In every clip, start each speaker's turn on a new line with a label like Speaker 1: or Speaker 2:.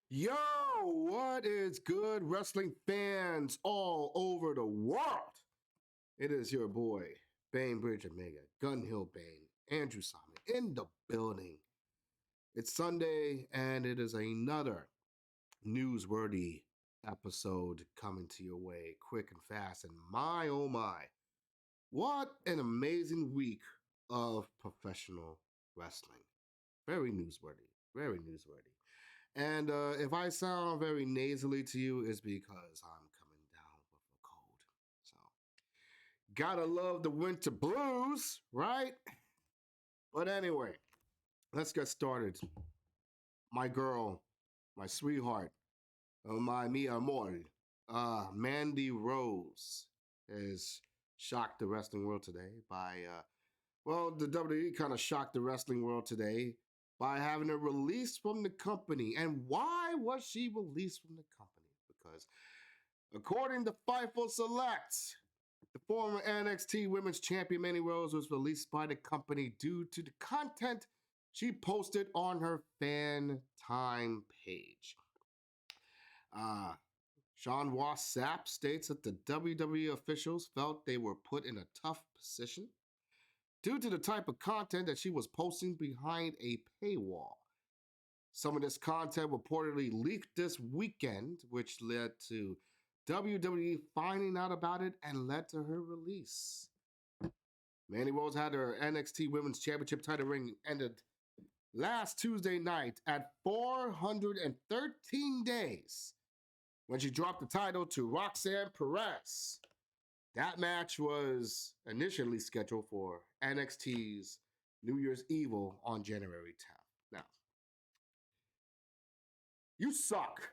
Speaker 1: Yo, what is good, wrestling fans all over the world? It is your boy, Bainbridge Omega, Gun Hill Bane, Andrew Simon in the building. It's Sunday, and it is another newsworthy episode coming to your way quick and fast. And my oh my, what an amazing week of professional wrestling. Very newsworthy, very newsworthy. And if I sound very nasally to you, it's because I'm coming down with a cold. So, gotta love the winter blues, right? But anyway, let's get started. My girl, my sweetheart, my mi amor, Mandy Rose has shocked the wrestling world today by, well, the WWE kind of shocked the wrestling world today by having her released from the company. And why was she released from the company? Because according to Fightful Select, the former NXT Women's Champion Mandy Rose was released by the company due to the content she posted on her fan time page. Sean Ross Sapp states that the WWE officials felt they were put in a tough position due to the type of content that she was posting behind a paywall. Some of this content reportedly leaked this weekend, which led to WWE finding out about it and led to her release. Mandy Rose had her NXT Women's Championship title reign ended last Tuesday night at 413 days when she dropped the title to Roxanne Perez. That match was initially scheduled for NXT's New Year's Evil on January 10th. Now, you suck,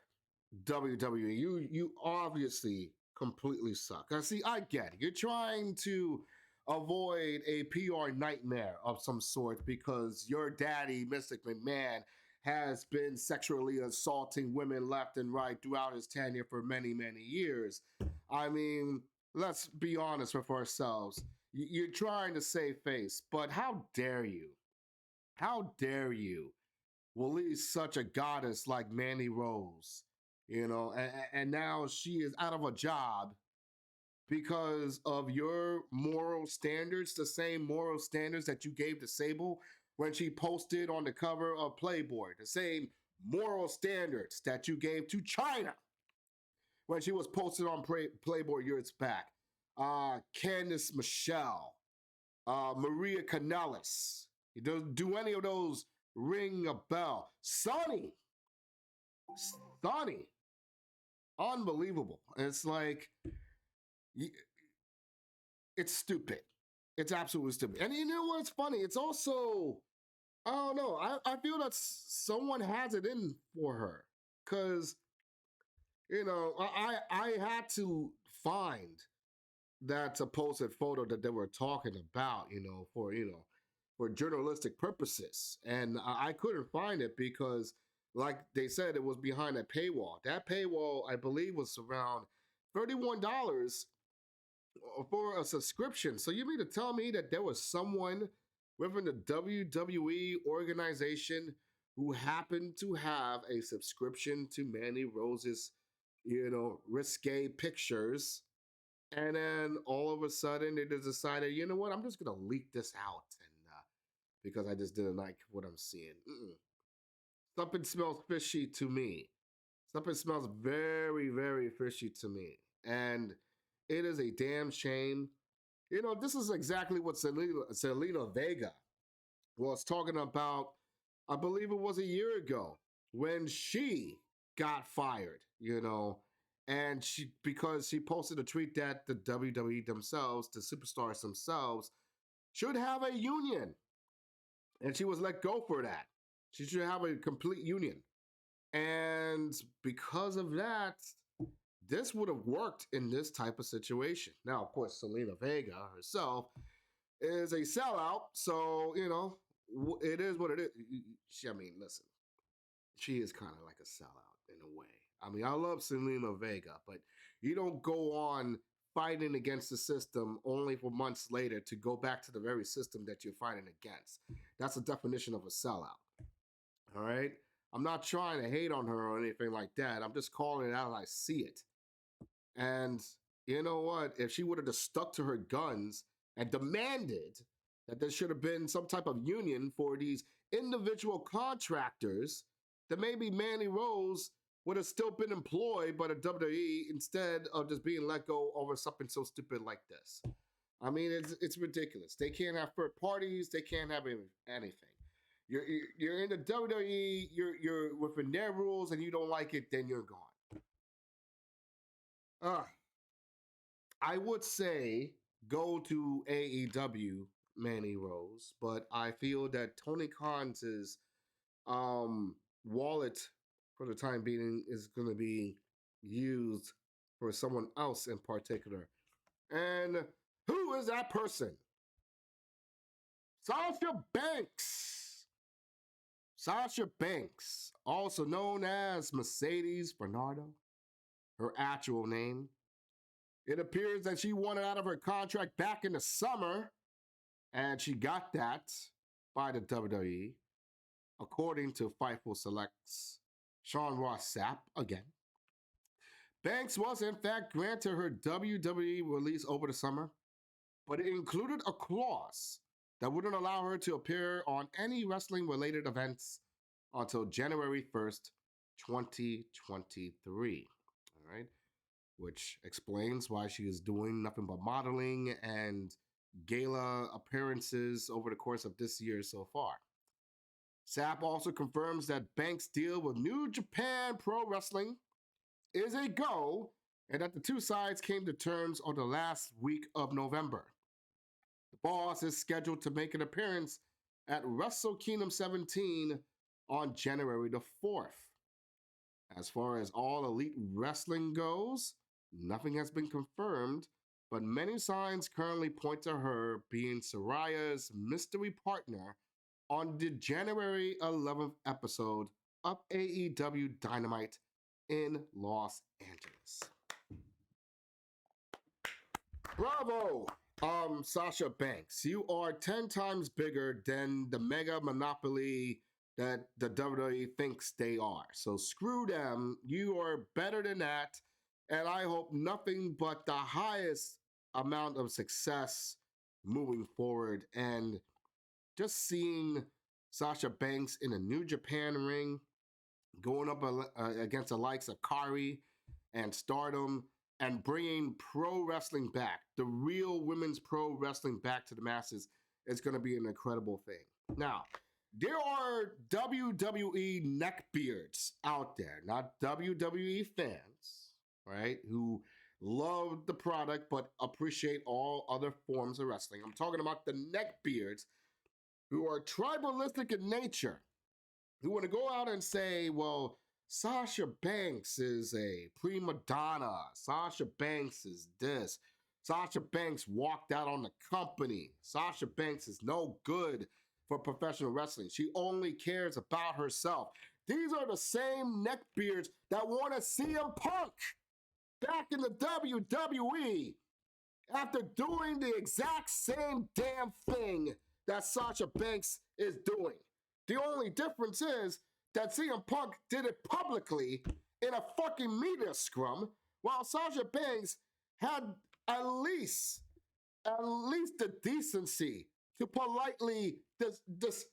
Speaker 1: WWE. You obviously completely suck. I see. I get it. You're trying to avoid a PR nightmare of some sort because your daddy, Mystic McMahon, has been sexually assaulting women left and right throughout his tenure for many, many years. I mean, let's be honest with ourselves. You're trying to save face, but how dare you? How dare you release such a goddess like Mandy Rose? And now she is out of a job because of your moral standards, the same moral standards that you gave to Sable when she posted on the cover of Playboy, the same moral standards that you gave to China when she was posted on Playboy years back. Candice Michelle, Maria Canellis. Do any of those ring a bell? Sonny, unbelievable. It's like, it's stupid. It's absolutely stupid. And you know what's funny? It's also, I don't know. I feel that someone has it in for her because I had to find that supposed photo that they were talking about, for journalistic purposes, and I couldn't find it because, like they said, it was behind a paywall. That paywall, I believe, was around $31 for a subscription. So you mean to tell me that there was someone within the WWE organization who happened to have a subscription to Mandy Rose's, risque pictures, and then all of a sudden they just decided, you know what, I'm just gonna leak this out, and because I just didn't like what I'm seeing. Something smells fishy to me. Something smells very, very fishy to me, and it is a damn shame. This is exactly what Selena Vega was talking about. I believe it was a year ago when she got fired. And she, because she posted a tweet that the WWE themselves, the superstars themselves, should have a union, and she was let go for that. She should have a complete union, and because of that, this would have worked in this type of situation. Now, of course, Selena Vega herself is a sellout, so it is what it is. I mean, listen, she is kind of like a sellout in a way. I mean, I love Selena Vega, but you don't go on fighting against the system only for months later to go back to the very system that you're fighting against. That's the definition of a sellout. All right. I'm not trying to hate on her or anything like that. I'm just calling it out as I see it. And you know what? If she would have just stuck to her guns and demanded that there should have been some type of union for these individual contractors, then maybe Mandy Rose would have still been employed by the WWE instead of just being let go over something so stupid like this. I mean, it's ridiculous. They can't have third parties. They can't have anything. You're in the WWE. You're within their rules, and you don't like it, then you're gone. I would say go to AEW, Mandy Rose, but I feel that Tony Khan's wallet for the time being is going to be used for someone else in particular. And who is that person? Sasha Banks. Sasha Banks, also known as Mercedes Bernardo, her actual name. It appears that she wanted out of her contract back in the summer, and she got that by the WWE, according to Fightful Select's Sean Ross Sapp again. Banks was in fact granted her WWE release over the summer, but it included a clause that wouldn't allow her to appear on any wrestling-related events until January 1st, 2023. All right, which explains why she is doing nothing but modeling and gala appearances over the course of this year so far. Sapp also confirms that Banks' deal with New Japan Pro Wrestling is a go, and that the two sides came to terms on the last week of November. The boss is scheduled to make an appearance at Wrestlekingdom 17 on January the 4th. As far as All Elite Wrestling goes, nothing has been confirmed, but many signs currently point to her being Saraya's mystery partner on the January 11th episode of AEW Dynamite in Los Angeles. Bravo, Sasha Banks. You are 10 times bigger than the mega monopoly that the WWE thinks they are. So screw them. You are better than that. And I hope nothing but the highest amount of success moving forward. And just seeing Sasha Banks in a New Japan ring, going up against the likes of Kari and Stardom, and bringing pro wrestling back, the real women's pro wrestling back to the masses, is going to be an incredible thing. Now, there are WWE neckbeards out there, not WWE fans, right, who love the product but appreciate all other forms of wrestling. I'm talking about the neckbeards who are tribalistic in nature, who want to go out and say, well, Sasha Banks is a prima donna. Sasha Banks is this. Sasha Banks walked out on the company. Sasha Banks is no good for professional wrestling. She only cares about herself. These are the same neckbeards that want to see CM Punk back in the WWE after doing the exact same damn thing that Sasha Banks is doing. The only difference is that CM Punk did it publicly in a fucking media scrum, while Sasha Banks had at least the decency to politely just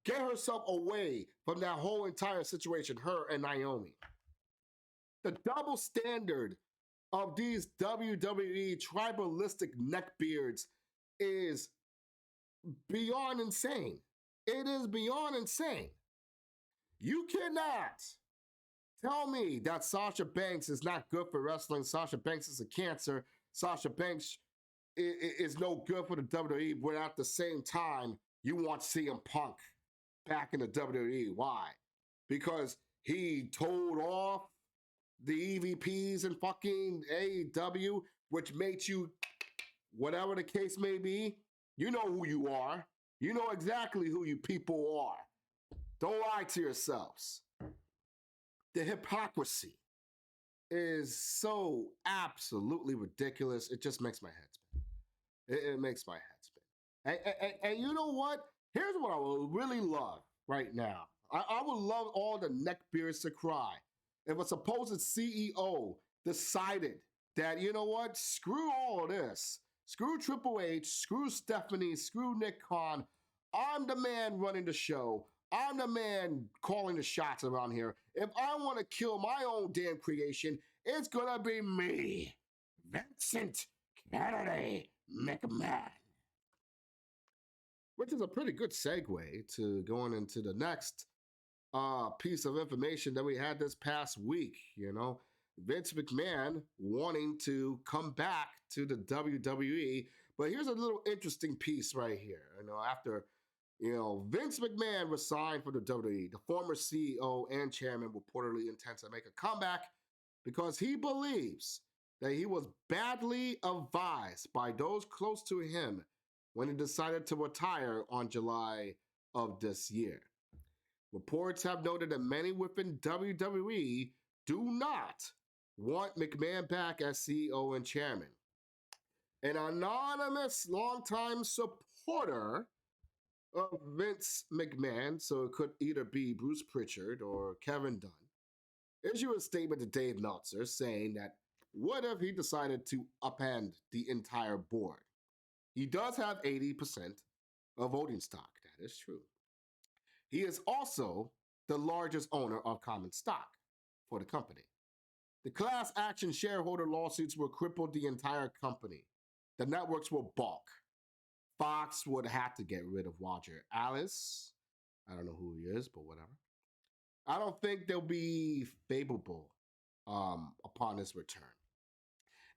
Speaker 1: get herself away from that whole entire situation, her and Naomi. The double standard of these WWE tribalistic neckbeards is beyond insane. It is beyond insane. You cannot tell me that Sasha Banks is not good for wrestling. Sasha Banks is a cancer. Sasha Banks is no good for the WWE, but at the same time, you want CM Punk back in the WWE. Why? Because he told off the EVPs and fucking AEW, which made you, whatever the case may be, you know who you are. You know exactly who you people are. Don't lie to yourselves. The hypocrisy is so absolutely ridiculous. It just makes my head spin. It makes my head spin. And you know what? Here's what I would really love right now. I would love all the neckbeards to cry if a supposed CEO decided that, you know what, screw all of this. Screw Triple H, screw Stephanie, screw Nick Khan. I'm the man running the show. I'm the man calling the shots around here. If I want to kill my own damn creation, it's gonna be me, Vincent Kennedy McMahon. Which is a pretty good segue to going into the next piece of information that we had this past week. You know, Vince McMahon wanting to come back to the WWE. But here's a little interesting piece right here. You know, after Vince McMahon was signed for the WWE, the former CEO and chairman reportedly intends to make a comeback because he believes that he was badly advised by those close to him when he decided to retire on July of this year. Reports have noted that many within WWE do not want McMahon back as CEO and chairman. An anonymous longtime supporter of Vince McMahon, so it could either be Bruce Pritchard or Kevin Dunn, issued a statement to Dave Meltzer saying that what if he decided to upend the entire board? He does have 80% of voting stock, that is true. He is also the largest owner of common stock for the company. The class action shareholder lawsuits will cripple the entire company. The networks will balk. Fox would have to get rid of Roger Alice. I don't know who he is, but whatever. I don't think they'll be favorable upon his return.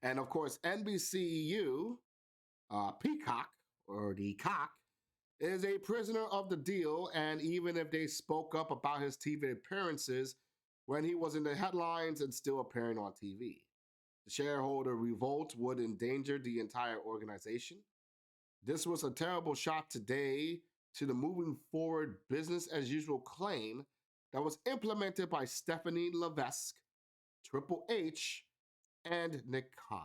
Speaker 1: And of course, NBCU, Peacock, or the Cock, is a prisoner of the deal, and even if they spoke up about his TV appearances when he was in the headlines and still appearing on TV, the shareholder revolt would endanger the entire organization. This was a terrible shot today to the moving forward business as usual claim that was implemented by Stephanie Levesque, Triple H, and Nick Khan.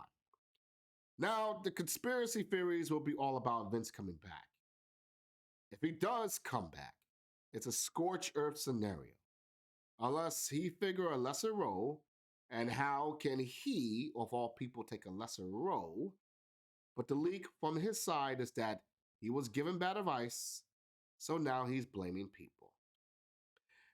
Speaker 1: Now, the conspiracy theories will be all about Vince coming back. If he does come back, it's a scorched earth scenario. Unless he figure a lesser role, and how can he, of all people, take a lesser role? But the leak from his side is that he was given bad advice, so now he's blaming people.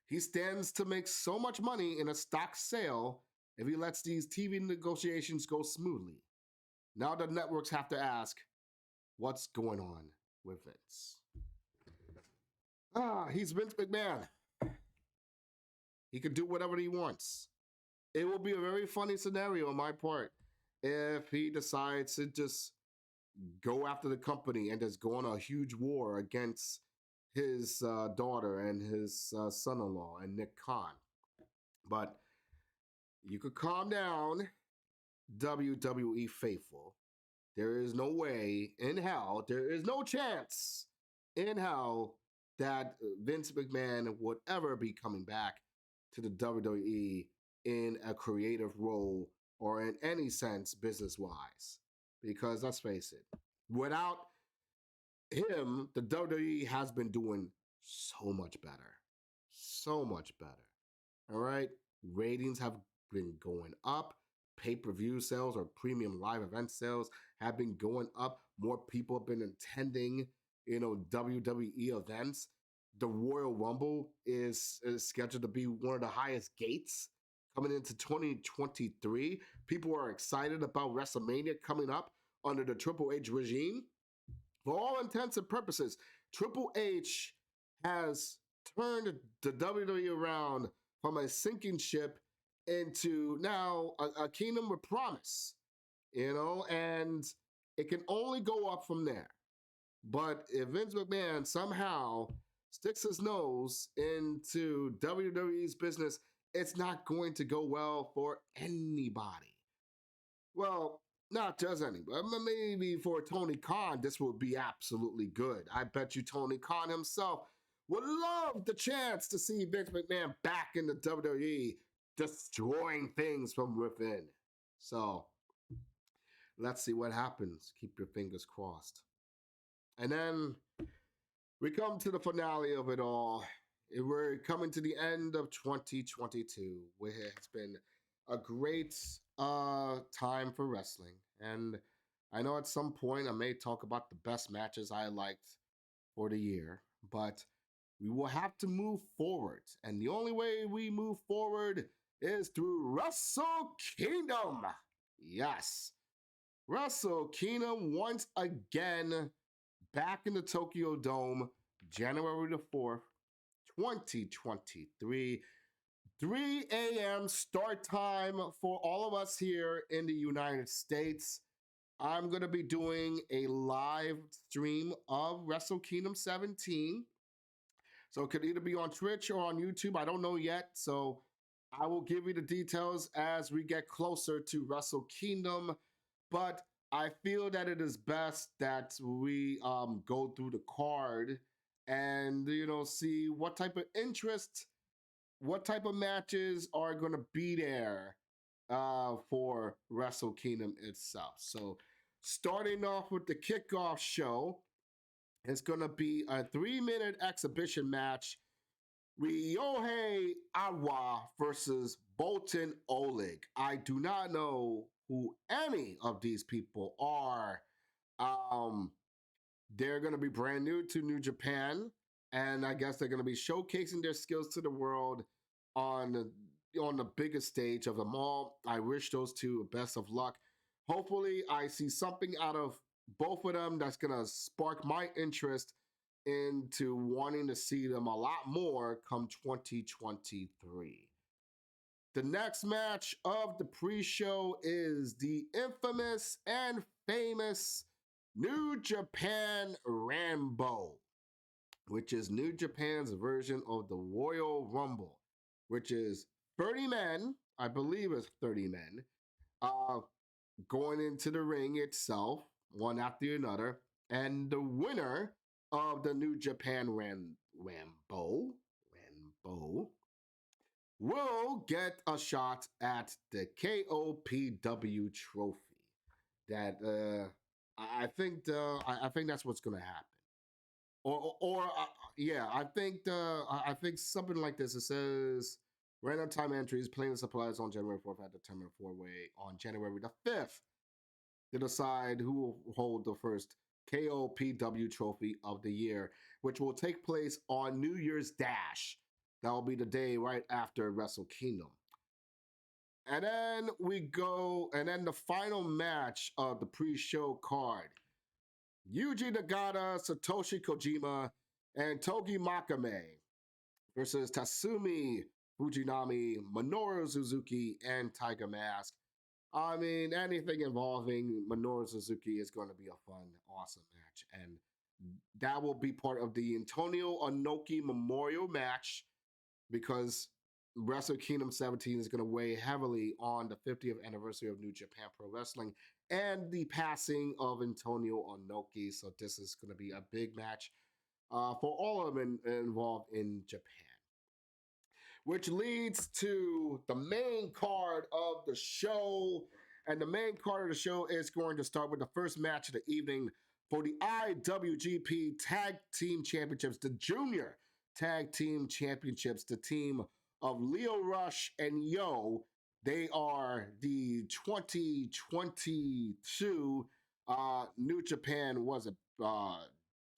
Speaker 1: He stands to make so much money in a stock sale if he lets these TV negotiations go smoothly. Now the networks have to ask, what's going on with Vince? He's Vince McMahon. He can do whatever he wants. It will be a very funny scenario on my part if he decides to just go after the company and just go on a huge war against his daughter and his son-in-law and Nick Khan. But you could calm down, WWE faithful. There is no way in hell, there is no chance in hell that Vince McMahon would ever be coming back to the WWE in a creative role or in any sense business-wise. Because let's face it, without him, the WWE has been doing so much better. So much better. All right? Ratings have been going up. Pay-per-view sales or premium live event sales have been going up. More people have been attending, WWE events. The Royal Rumble is scheduled to be one of the highest gates coming into 2023. People are excited about WrestleMania coming up under the Triple H regime. For all intents and purposes, Triple H has turned the WWE around from a sinking ship into now a kingdom with promise, and it can only go up from there. But if Vince McMahon somehow sticks his nose into WWE's business, it's not going to go well for anybody. Well, not just anybody. Maybe for Tony Khan, this would be absolutely good. I bet you Tony Khan himself would love the chance to see Vince McMahon back in the WWE, destroying things from within. So, let's see what happens. Keep your fingers crossed. And then we come to the finale of it all. We're coming to the end of 2022, which has been a great time for wrestling. And I know at some point I may talk about the best matches I liked for the year, but we will have to move forward. And the only way we move forward is through Wrestle Kingdom. Yes, Wrestle Kingdom once again back in the Tokyo Dome, January the 4th, 2023. 3 a.m. start time for all of us here in the United States. I'm going to be doing a live stream of Wrestle Kingdom 17. So it could either be on Twitch or on YouTube. I don't know yet. So I will give you the details as we get closer to Wrestle Kingdom. But I feel that it is best that we go through the card and see what type of interest, what type of matches are going to be there for Wrestle Kingdom itself. So starting off with the kickoff show, it's going to be a 3-minute exhibition match. Ryohei Awa versus Boltin Oleg. I do not know who any of these people are. They're going to be brand new to New Japan, and I guess they're going to be showcasing their skills to the world on the biggest stage of them all. I wish those two best of luck. Hopefully, I see something out of both of them that's going to spark my interest into wanting to see them a lot more come 2023. The next match of the pre-show is the infamous and famous New Japan Rambo, which is New Japan's version of the Royal Rumble, which is 30 men, I believe it's 30 men, going into the ring itself, one after another, and the winner of the New Japan Rambo will get a shot at the KOPW trophy. That I think that's what's going to happen. Yeah, I think something like this. It says random time entries, playing supplies on January 4th at the tournament 4-way on January the 5th to decide who will hold the first KOPW trophy of the year, which will take place on New Year's Dash. That will be the day right after Wrestle Kingdom. And then the final match of the pre-show card. Yuji Nagata, Satoshi Kojima, and Togi Makame versus Tatsumi Fujinami, Minoru Suzuki, and Tiger Mask. I mean, anything involving Minoru Suzuki is going to be a fun, awesome match. And that will be part of the Antonio Inoki Memorial match because Wrestle Kingdom 17 is going to weigh heavily on the 50th anniversary of New Japan Pro Wrestling and the passing of Antonio Inoki. So this is going to be a big match for all of them involved in Japan. Which leads to the main card of the show. And the main card of the show is going to start with the first match of the evening for the IWGP Tag Team Championships, the Junior Tag Team Championships, the team of Lio Rush and Yo. They are the 2022 New Japan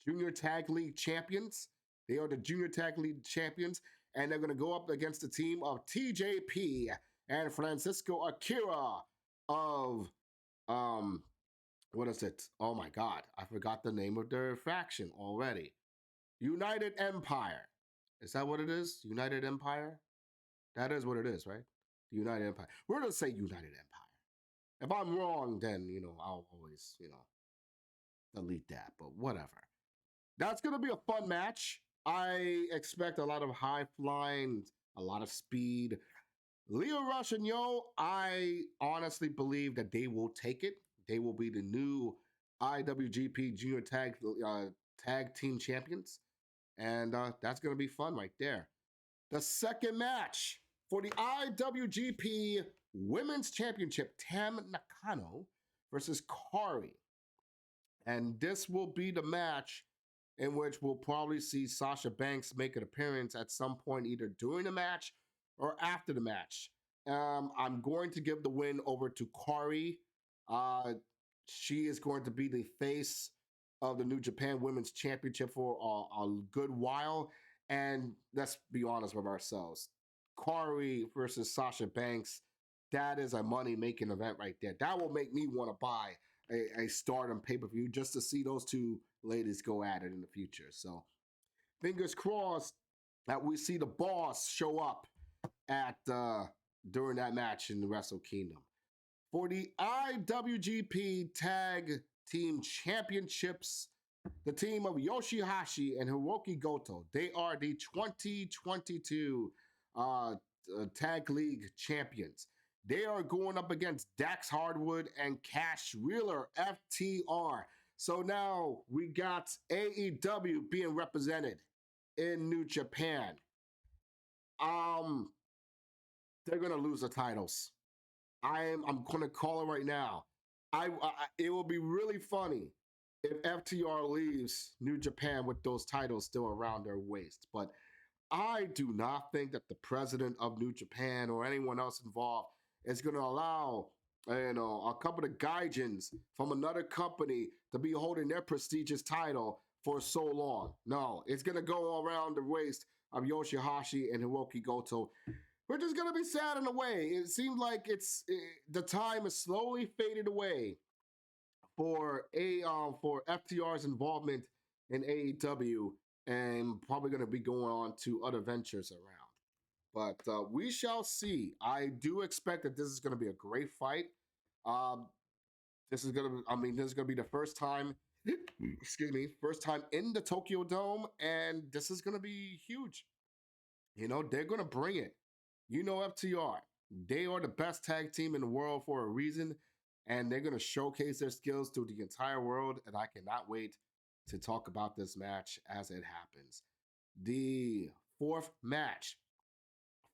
Speaker 1: Junior Tag League champions. They are the Junior Tag League champions, and they're going to go up against the team of TJP and Francisco Akira of what is it? Oh my God, I forgot the name of their faction already. United Empire. Is that what it is? United Empire? That is what it is, right? The United Empire. We're going to say United Empire. If I'm wrong, then, I'll always, delete that, but whatever. That's going to be a fun match. I expect a lot of high flying, a lot of speed. Lio Rush and Yo, I honestly believe that they will take it. They will be the new IWGP Junior Tag Team Champions. And that's going to be fun right there. The second match for the IWGP Women's Championship, Tam Nakano versus Kari. And this will be the match in which we'll probably see Sasha Banks make an appearance at some point, either during the match or after the match. I'm going to give the win over to Kari. Uh, she is going to be the face of the New Japan Women's Championship for a good while. And let's be honest with ourselves. Kari versus Sasha Banks, that is a money-making event right there. That will make me want to buy a Stardom pay-per-view just to see those two ladies go at it in the future. So fingers crossed that we see the boss show up at during that match in the Wrestle Kingdom. For the IWGP Tag Team Championships, the team of Yoshihashi and Hiroki Goto, they are the 2022 Tag League champions. They are going up against Dax Hardwood and Cash Wheeler, FTR. So now we got AEW being represented in New Japan. They're gonna lose the titles. I'm gonna call it right now. It will be really funny if FTR leaves New Japan with those titles still around their waist. But I do not think that the president of New Japan or anyone else involved is going to allow, a couple of gaijins from another company to be holding their prestigious title for so long. No, it's going to go around the waist of Yoshihashi and Hiroki Goto. We're just going to be sad in a way. It seems like the time is slowly faded away for FTR's involvement in AEW, and probably going to be going on to other ventures around. But we shall see. I do expect that this is going to be a great fight. This is going to be the first time, first time in the Tokyo Dome, and this is going to be huge. They're going to bring it. FTR, they are the best tag team in the world for a reason, and they're going to showcase their skills to the entire world, and I cannot wait to talk about this match as it happens. The fourth match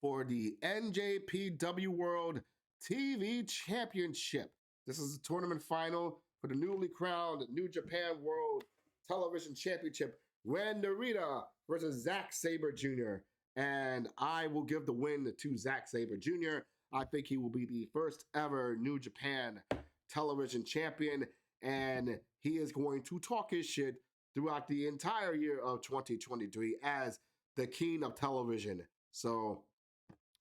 Speaker 1: for the NJPW World TV Championship. This is the tournament final for the newly crowned New Japan World Television Championship. Ren Narita versus Zack Sabre Jr. And I will give the win to Zack Sabre Jr. I think he will be the first ever New Japan Television Champion, and he is going to talk his shit throughout the entire year of 2023 as the king of television. So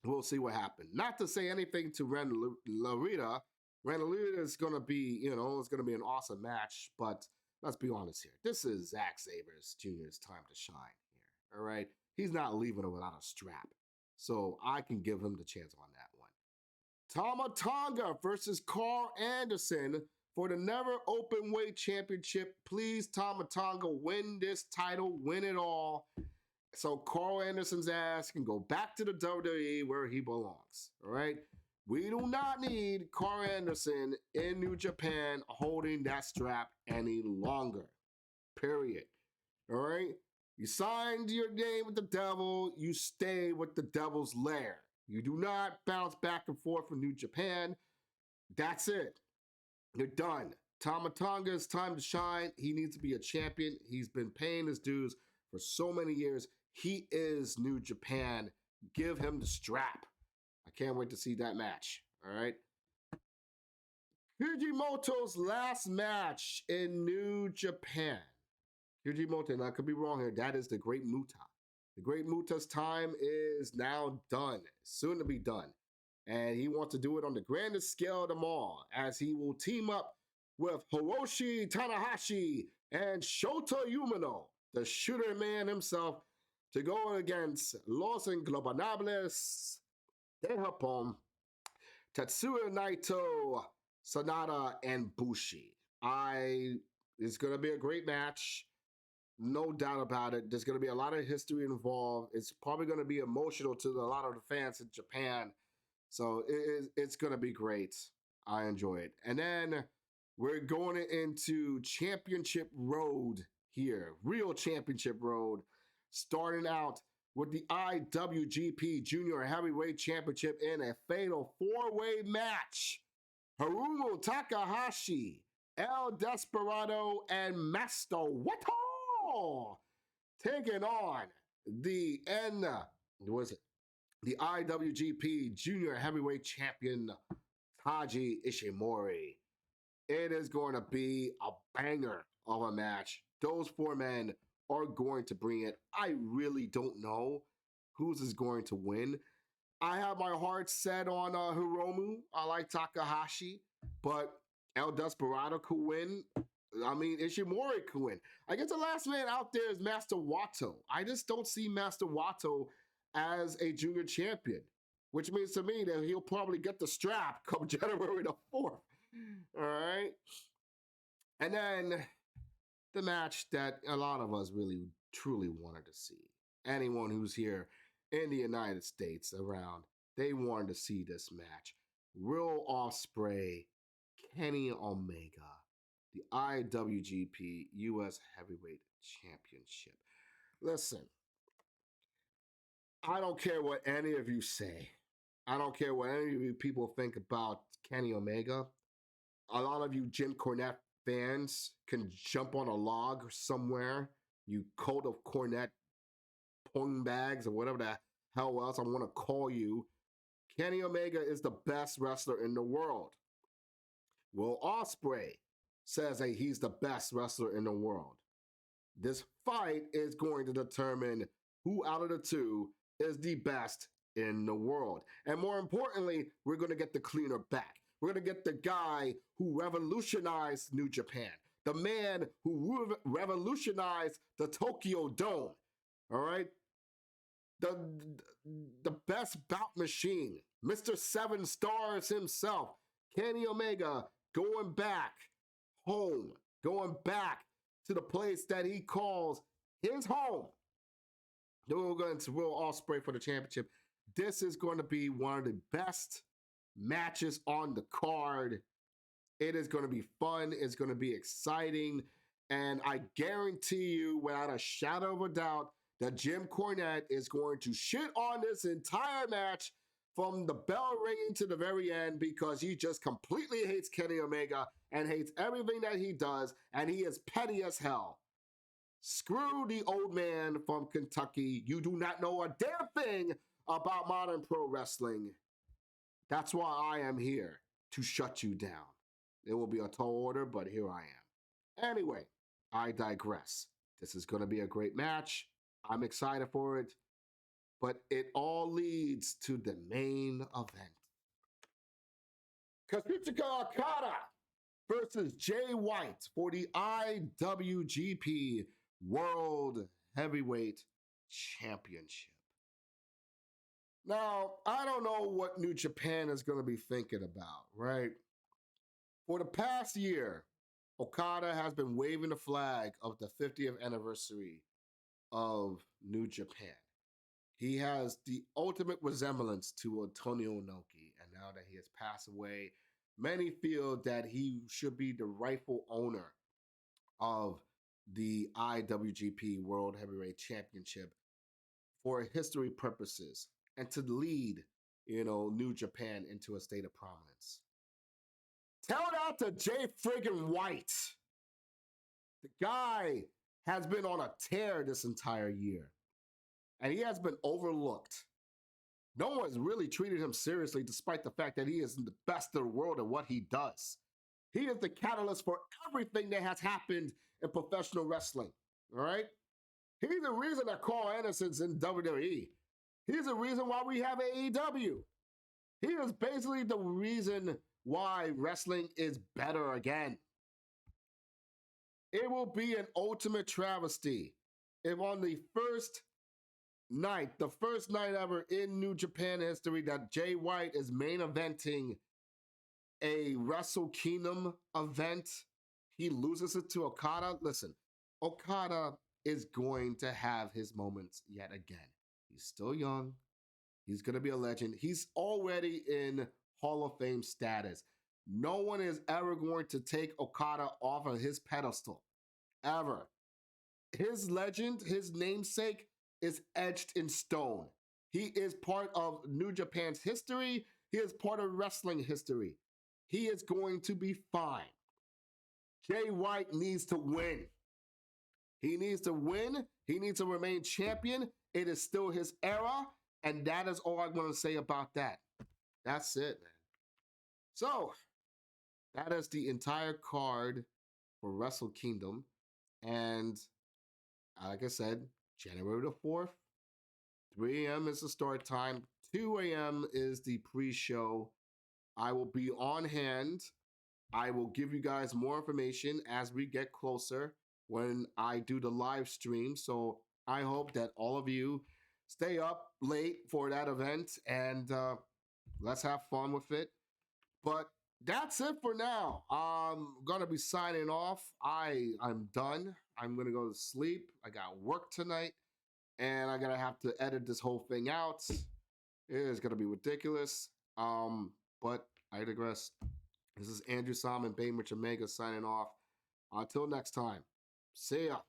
Speaker 1: we'll see what happens. Not to say anything to Ren Narita. Ren Narita is going to be, it's going to be an awesome match, but let's be honest here. This is Zack Sabre Jr.'s time to shine here, all right? He's not leaving it without a strap. So I can give him the chance on that one. Tama Tonga versus Carl Anderson for the Never Openweight Championship. Please, Tama Tonga, win this title, win it all. So Carl Anderson's ass can go back to the WWE where he belongs. All right? We do not need Carl Anderson in New Japan holding that strap any longer. Period. All right? You signed your name with the devil, you stay with the devil's lair. You do not bounce back and forth from New Japan. That's it. You're done. Tama Tonga, it's time to shine. He needs to be a champion. He's been paying his dues for so many years. He is New Japan. Give him the strap. I can't wait to see that match. All right. Fujimoto's last match in New Japan. Fujimoto, and I could be wrong here, that is the Great Muta. The Great Muta's time is now done, soon to be done. And he wants to do it on the grandest scale of them all, as he will team up with Hiroshi Tanahashi and Shota Umino, the shooter man himself, to go against Los Ingobernables de Japón, Tetsuya Naito, Sanada, and Bushi. It's going to be a great match. No doubt about it. There's going to be a lot of history involved. It's probably going to be emotional to a lot of the fans in Japan. So it's going to be great. I enjoy it. And then we're going into Championship Road here. Real Championship Road. Starting out with the IWGP Junior Heavyweight Championship in a fatal four-way match. Harumu Takahashi, El Desperado, and Master Wato Mahal taking on the was it the IWGP Junior Heavyweight Champion Taji Ishimori. It is going to be a banger of a match. Those four men are going to bring it. I really don't know who's is going to win. I have my heart set on Hiromu. I like Takahashi, but El Desperado could win. I mean, Ishimori could win. I guess the last man out there is Master Wato. I just don't see Master Wato as a junior champion, which means to me that he'll probably get the strap come January the 4th. All right. And then the match that a lot of us really truly wanted to see. Anyone who's here in the United States around, they wanted to see this match. Will Ospreay, Kenny Omega, the IWGP US Heavyweight Championship. Listen, I don't care what any of you say. I don't care what any of you people think about Kenny Omega. A lot of you Jim Cornette fans can jump on a log somewhere. You coat of Cornette pong bags or whatever the hell else I want to call you. Kenny Omega is the best wrestler in the world. Will Ospreay says that he's the best wrestler in the world. This fight is going to determine who out of the two is the best in the world. And more importantly, we're going to get the cleaner back. We're going to get the guy who revolutionized New Japan, the man who revolutionized the Tokyo Dome. All right? The best bout machine, Mr. Seven Stars himself, Kenny Omega, going back home, going back to the place that he calls his home. Then we're going to Will Ospreay for the championship. This is going to be one of the best matches on the card. It is going to be fun. It's going to be exciting. And I guarantee you, without a shadow of a doubt, that Jim Cornette is going to shit on this entire match from the bell ringing to the very end because he just completely hates Kenny Omega and hates everything that he does, and he is petty as hell. Screw the old man from Kentucky. You do not know a damn thing about modern pro wrestling. That's why I am here, to shut you down. It will be a tall order, but here I am. Anyway, I digress. This is going to be a great match. I'm excited for it. But it all leads to the main event. Kazuchika Okada versus Jay White for the IWGP World Heavyweight Championship. Now, I don't know what New Japan is going to be thinking about, right? For the past year, Okada has been waving the flag of the 50th anniversary of New Japan. He has the ultimate resemblance to Antonio Inoki, and now that he has passed away, many feel that he should be the rightful owner of the IWGP World Heavyweight Championship for history purposes and to lead, New Japan into a state of prominence. Tell that to Jay friggin' White. The guy has been on a tear this entire year, and he has been overlooked. No one's really treated him seriously, despite the fact that he is the best in the world at what he does. He is the catalyst for everything that has happened in professional wrestling, all right? He's the reason that Carl Anderson's in WWE. He's the reason why we have AEW. He is basically the reason why wrestling is better again. It will be an ultimate travesty if on the first night ever in New Japan history, that Jay White is main eventing a Wrestlekingdom event, he loses it to Okada. Listen, Okada is going to have his moments yet again. He's still young. He's going to be a legend. He's already in Hall of Fame status. No one is ever going to take Okada off of his pedestal, ever. His legend, his namesake, is etched in stone. He is part of New Japan's history. He is part of wrestling history. He is going to be fine. Jay White needs to win. He needs to win. He needs to remain champion. It is still his era. And that is all I'm going to say about that. That's it, man. So, that is the entire card for Wrestle Kingdom. And like I said, January the 4th, 3 a.m. is the start time, 2 a.m. is the pre show. I will be on hand. I will give you guys more information as we get closer when I do the live stream. So I hope that all of you stay up late for that event and let's have fun with it. But that's it for now. I'm gonna be signing off. I'm done. I'm gonna go to sleep. I got work tonight, and I'm gonna have to edit this whole thing out. It is gonna be ridiculous. But I digress. This is Andrew Simon, Bainbridge Omega signing off. Until next time, see ya.